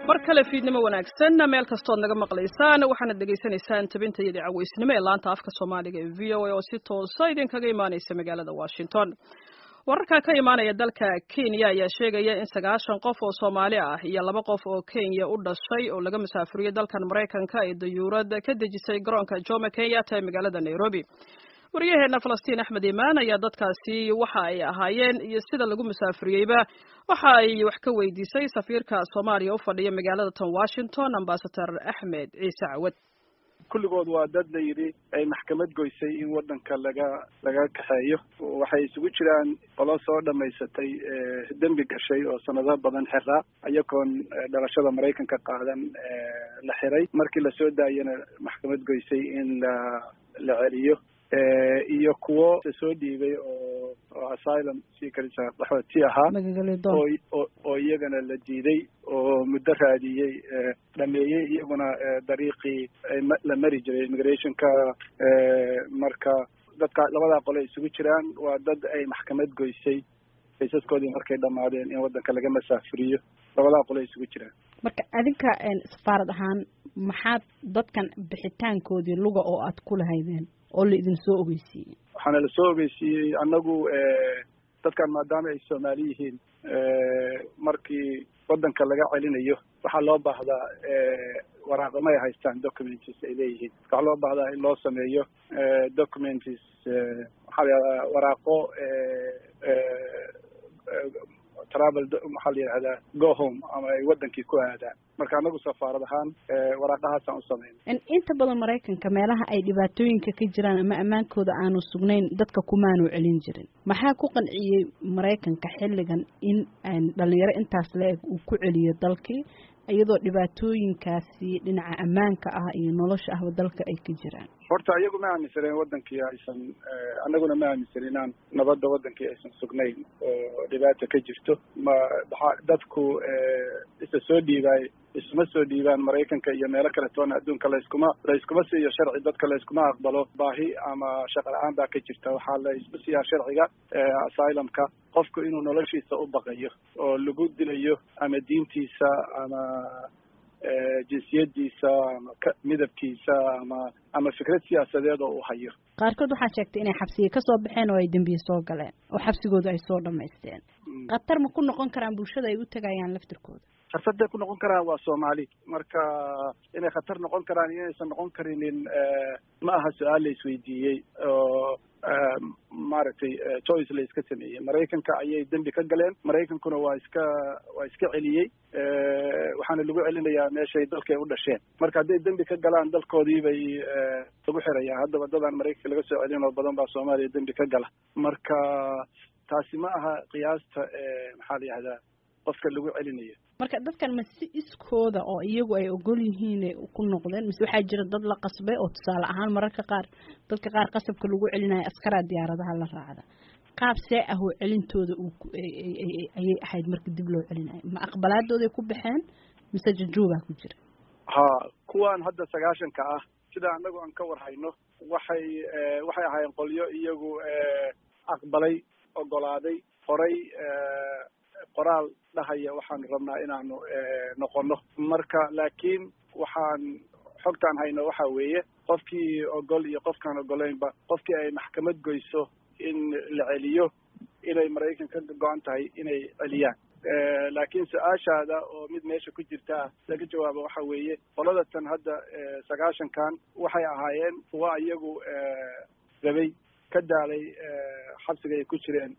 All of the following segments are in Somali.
mar kale fiidnimo wanaagsan meel kastood naga maqlaysaan waxaana dhageysanaysaan tabinta iyo caweysnimo ee laanta afka Soomaaliga ee VOA oo si toos ah idinkaga imaanaysa magaalada Washington. wararka ka imaanaya dalka Kenya ayaa sheegaya in 9 qof oo Soomaali ah iyo 2 qof oo Kenya u dhashay oo laga masaafuriyay dalkan Mareykanka ee dayuurada ka dejisay garoonka Jomo Kenyatta ee magaalada Nairobi. waryaheena Falastiin Axmed Imaan ayaa dadkaasi waxa ay ahaayeen iyo sida lagu masaafuriyayba waxa ay wax ka weydiisay safiirka Soomaaliya u fadhiya magaalada tan Washington Ambassador Ahmed Ciise Cawad. kulligood waa dad la yiri ay maxkamad goysay in wadanka laga kaxeeyo waxay isugu jiraan qolo soo dhameysatay dambi gashay oo sanado badan xiraa ayagoon dhalashada Mareykanka qaadan la xiray markii la soo daayana maxkamad goysay in la celiyo iyo kuwo soo dhiibay oo asylum seekers qaxooti ahaa oo iyagana la diiday oo muddo raadiyay dhameeyay iyaguna dariiqii la mari jiray immigrationka marka dadka labada qolo isugu jiraan waa dad ay maxkamad goysay kiisaskoodii markay dhamaadeen in wadanka laga masaafuriyo labada qolo isugu jiraan marka adinka safaarad ahaan maxaad dadkan bixitaankoodii luga oo aad ku lahaydeen oo la idin soo ogeysiyay waxaana la soo ogeysiyay anagu dadkan maadaama ay Soomaali yihiin markii wadanka laga celinayo waxa loo baahdaa waraaqo ma haystaan documents ay leeyihiin waxa loo baahdaa in loo sameeyo documents waraaqo travel maxaa la yiraahdaa go home ama ay wadankii ku aadaan marka anagu safaarad ahaan waraaqahaas aan u sameeyay inta badan Mareykanka meelaha ay dhibaatooyinka ka jiraan ama amaankooda aanu sugnayn dadka kumaanu celin jirin maxaa ku qanciyay Mareykanka xilligan in dhalinyaro intaas leeg uu ku celiyo dalkii iyadoo dhibaatooyinkaasi dhinaca amaanka ah iyo nolosha ah dalka ay ka jiraan horta iyagu ma aaminsaneen wadankii aysan anaguna ma aaminsaneen nabadda wadankii aysan sugnayn oo dhibaato ka jirto ma dadku isa soo dhiibay isma soo dhiibaan Mareykanka iyo meelo kale toona adduunka la iskuma siiyo sharci dadka la iskuma aqbalo baahi ama shaqo la'aan baa ka jirta waxaa la isku siiyaa sharciga asylumka qofku inuu noloshiisa u baqayo oo lagu dilayo ama diintiisa ama jinsiyadiisa ama midabkiisa ama fikrad siyaasadeed oo uu hayo qaarkood waxaa sheegtay inay xabsiga ka soo baxeen oo ay dambiye soo galeen oo xabsigooda ay soo dhameysteen qatar ma ku noqon karaan bulshada ay u tagayaan laftirkooda khatarta ku noqon karaan waa Soomaali marka inay khatar noqon karaan inaysan noqon karinin ma aha su'aal la isweydiiyay oo maaragtay choice la iska sameeyay Mareykanka ayay dambi ka galeen Mareykankuna waa iska celiyay waxaana lagu celinayaa meeshay dalkay u dhasheen marka haday dambi ka galaan dalkoodii bay lagu xirayaan hadda dadaan Mareykanka laga soo celin oo badan baa Soomaaliya dambi ka gala marka taasi ma aha qiyaasta maxaa la yiraahdaa qofka lagu celinayo marka dadkan ma si iskooda oo iyagu ay ogol yihiin ku noqdeen mise waxaa jira dad la qasbay oo tusaale ahaan mararka qaar dadka qaar qasabka lagu celinayo askara diyaaradaha la raacda qaab see ah oo celintooda ayay ahayd marka dib loo celinayo ma aqbalaadooda ku baxeen mise jujuuba ku jira kuwan hadda 9ka ah sida anagu aan ka warhayno waxay ahaayeen qolyo iyagu aqbalay ogolaaday qoray qoraal dhahaya waxaan rabnaa inaanu noqono marka laakiin waxaan xogtaan hayno waxa weeye qofkii ogol iyo qofkaan ogolaynba qofkii ay maxkamad goyso in la celiyo inay Mareykanka ka go'an tahay inay celiyaan laakiin su'aashaada oo mid meesha ku jirta laga jawaabo waxa weeye qolada tan hadda 9kan waxay ahaayeen kuwa iyagu rabay ka daalay xabsiga ay ku jireen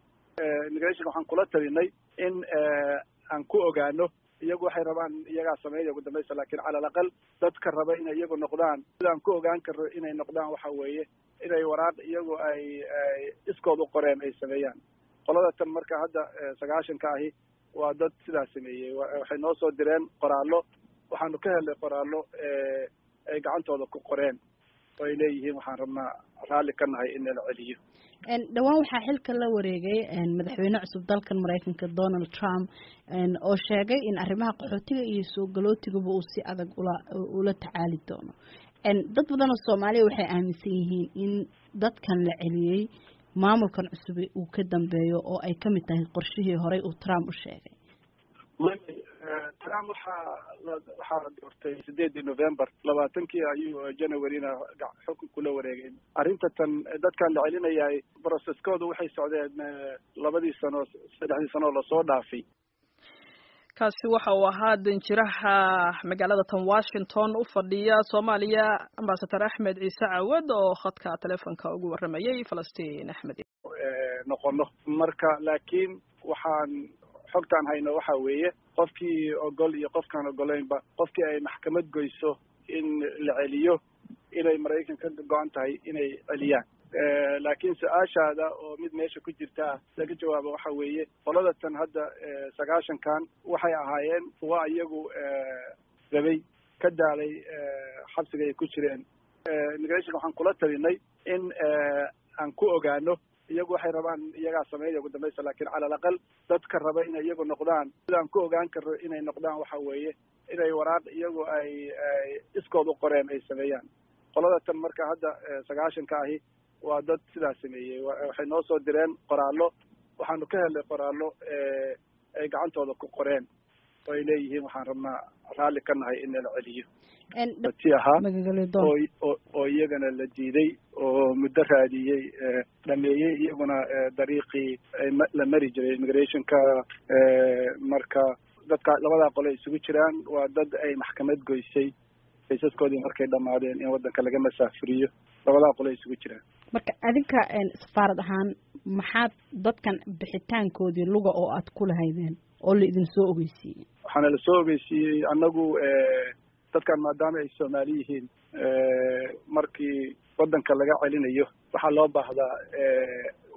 immigration waxaan kula talinay in aan ku ogaano iyagu waxay rabaan iyaga sameeyo ugu dambaysa laakiin cala aqal dadka raba inay iyagu noqdaan sidaan ku ogaan karo inay noqdaan waxa weeye inay waraaq iyagu ay iskood u qoreen ay sameeyaan qolada tan marka hadda 9ka ahi waa dad sidaas sameeyay waxay noo soo direen qoraallo waxaanu ka helay qoraallo ay gacantooda ku qoreen oo ay leeyihiin waxaan rabnaa raalli ka nahay in la celiyo dhawaan waxaa xilka la wareegay madaxweyne cusub dalkan Mareykanka Donald Trump oo sheegay in arrimaha qaxootiga iyo soo galootigaba uu si adag ula tacaali doono dad badan oo Soomaaliya waxay aaminsan yihiin in dadkan la celiyay maamulkan cusub uu ka dambeeyo oo ay kamid tahay qorshihii hore uu Trump u sheegay trump waxaa doortay 8 November 20 ayuu January-na xukun kula wareegay. Arrinta tan dadkan la celinayay processkooda waxay socdeen 2 sano 3 sano la soo dhaafay. kaasi waxa uu ahaa danjiraha magaalada tan Washington u fadhiya Soomaaliya Ambassador Axmed Ciise Cawad oo khadka telefoonka ugu waramayay Falastiin Axmed noqono marka laakiin waxaan xogtaan hayno waxa weeye qofkii ogol iyo qofkaan ogolaynba qofkii ay maxkamad goyso in la celiyo inay Mareykanka ka go'an tahay inay celiyaan. laakiin su'aashaada oo mid meesha ku jirta laga jawaabo waxa weeye qolada tan hadda 9kan waxay ahaayeen kuwa iyagu rabay ka daalay xabsiga ay ku jireen. immigration waxaan kula talinay in aan ku ogaano iyagu waxay rabaan iyagaa sameeyo ugu dambaysa laakiin cala aqal dadka raba inay iyagu noqdaan sidaan ku ogaan karo inay noqdaan waxa weeye inay waraaq iyagu ay iskood u qoreen ay sameeyaan. qolada tan marka hadda 9ka ahi waa dad sidaas sameeyay waxay noo soo direen qoraallo waxaanu ka helay qoraallo ay gacantooda ku qoreen oo ay leeyihiin waxaan rabnaa raalli ka nahay in la celiyo oo iyagana la diiday oo muddo raadiyey dhameeyey iyaguna dariiqii la mari jiray immigrationka. marka dadka labada qole isugu jiraan waa dad ay maxkamad goysay kiisaskoodii markay dhamaadeen in wadanka laga masaafuriyo labada qole isugu jiraan. marka adinka safaarad ahaan maxaad dadkan bixitaankoodii luga oo aad ku lahaydeen oo la idin soo ogeysiiyey? waxaana la soo ogeysiiyey annagu dadkan maadaama ay Soomaali yihiin markii wadanka laga celinayo waxaa loo baahdaa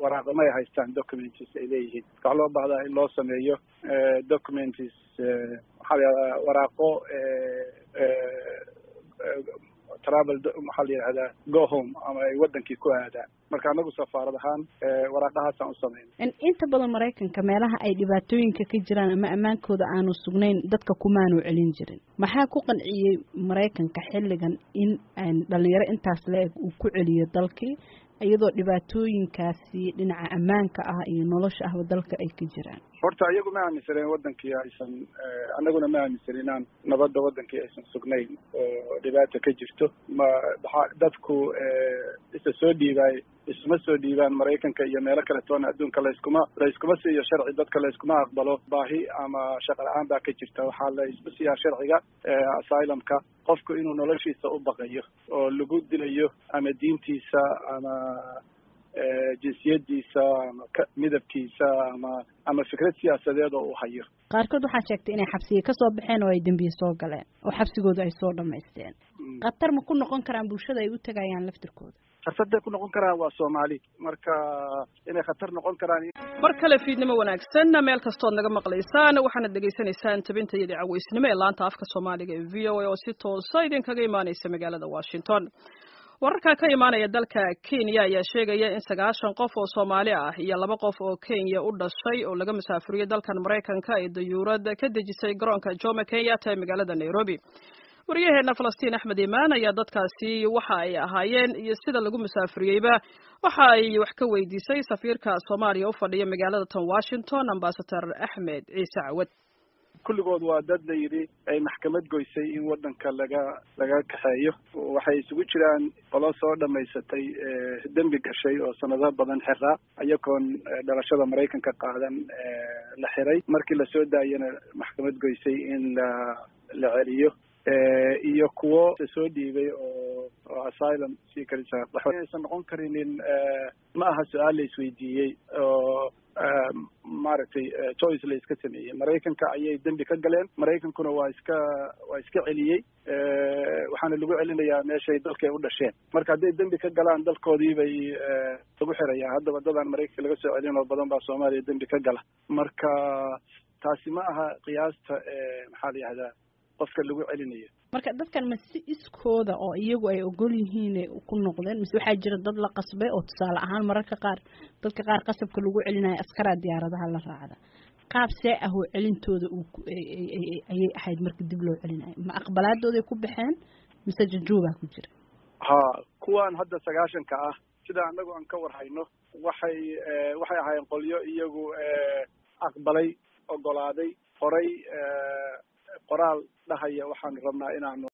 waraaqo ma haystaan documents ay leeyihiin. waxaa loo baahdaa in loo sameeyo documents waraaqo travel maxaa la yidhahdaa go home ama ay wadankii ku aadaan. marka anagu safaarad ahaan waraaqahaasaan u sameyn. inta badan Mareykanka meelaha ay dhibaatooyinka ka jiraan ama amaankooda aanu sugnayn dadka kumaanu celin jirin. maxaa ku qanciyey Mareykanka xilligan in dhalinyaro intaas leeg uu ku celiyo dalkii iyadoo dhibaatooyinkaasi dhinaca ammaanka ah iyo nolosha ahba dalka ay ka jiraan? horta iyagu ma aaminsaneen wadankii aysan anaguna ma aaminsan inaan nabadda wadankii aysan sugnayn oo dhibaato ka jirto. dadku isa soo dhiibay isma soo dhiibaan Mareykanka iyo meelo kale toona adduunka la iskuma siiyo sharci dadka la iskuma aqbalo baahi ama shaqo la'aan baa ka jirta. waxaa la isku siiyaa sharciga asylumka qofku inuu noloshiisa u baqayo oo lagu dilayo ama diintiisa ama jinsiyadiisa ama midabkiisa ama fikrad siyaasadeed oo uu hayo. qaarkood waxaa sheegtay inay xabsiga ka soo baxeen oo ay dambiye soo galeen oo xabsigooda ay soo dhamaysteen. qatar ma ku noqon karaan bulshada ay u tagayaan laftirkooda? khatartay ku noqon karaan waa Soomaali marka inay khatar noqon karaan. mar kale fiidnimo wanaagsan meel kastood naga maqlaysaan waxaana dhageysanaysaan tabintayada caweysnimo ee laanta afka Soomaaliga ee VOA oo si toos ah idinkaga imaanaysa magaalada Washington. wararka ka imaanaya dalka Kenya ayaa sheegaya in 9 qof oo Soomaali ah iyo 2 qof oo Kenya u dhashay oo laga masaafuriyay dalkan Mareykanka ay dayuurad ka dejisay garoonka Jomo Kenyatta ee magaalada Nairobi. wariyaheena Falastiin Axmed Imaan ayaa dadkaasi waxa ay ahaayeen iyo sida lagu masaafuriyayba waxa ay wax ka weydiisay safiirka Soomaaliya u fadhiya magaalada tan Washington Ambassador Axmed Ciise Cawad. kulligood waa dad la yidhi ay maxkamad goysay in wadanka laga kaxeeyo. waxay isugu jiraan qolo soo dhamaysatay dembi gashay oo sanado badan xiraa ayagoon dhalashada Mareykanka qaadan la xiray markii la soo daayana maxkamad goysay in la celiyo iyo kuwo soo dhiibay oo asylum seekers waxaysan noqon karinin ma aha su'aal la isweydiiyey oo maaragtay choice la iska sameeyey. Mareykanka ayay dembi ka galeen Mareykankuna waa iska celiyey waxaana lagu celinayaa meeshay dalkay u dhasheen. marka hadday dembi ka galaan dalkoodii bay lagu xirayaa. haddaba dadaan Mareykanka laga soo celin oo badan baa Soomaaliya dembi ka gala. marka taasi ma aha qiyaasta maxaa la yidhahdaa qofka lagu celinayo. marka dadkan ma si iskooda oo iyagu ay ogol yihiin ku noqdeen mise waxaa jira dad la qasbay oo tusaale ahaan mararka qaar dadka qaar qasabka lagu celinayo askara diyaaradaha la raacda qaab see ah oo celintooda ayay ahayd marka dib loo celinayo ma aqbalaadooday ku baxeen mise jooga ku jira? kuwan hadda 9ka ah sida anagu aan ka warhayno waxay ahaayeen qolyo iyagu aqbalay ogolaaday qoray qoraal dhahaya waxaanu rabnaa inaanu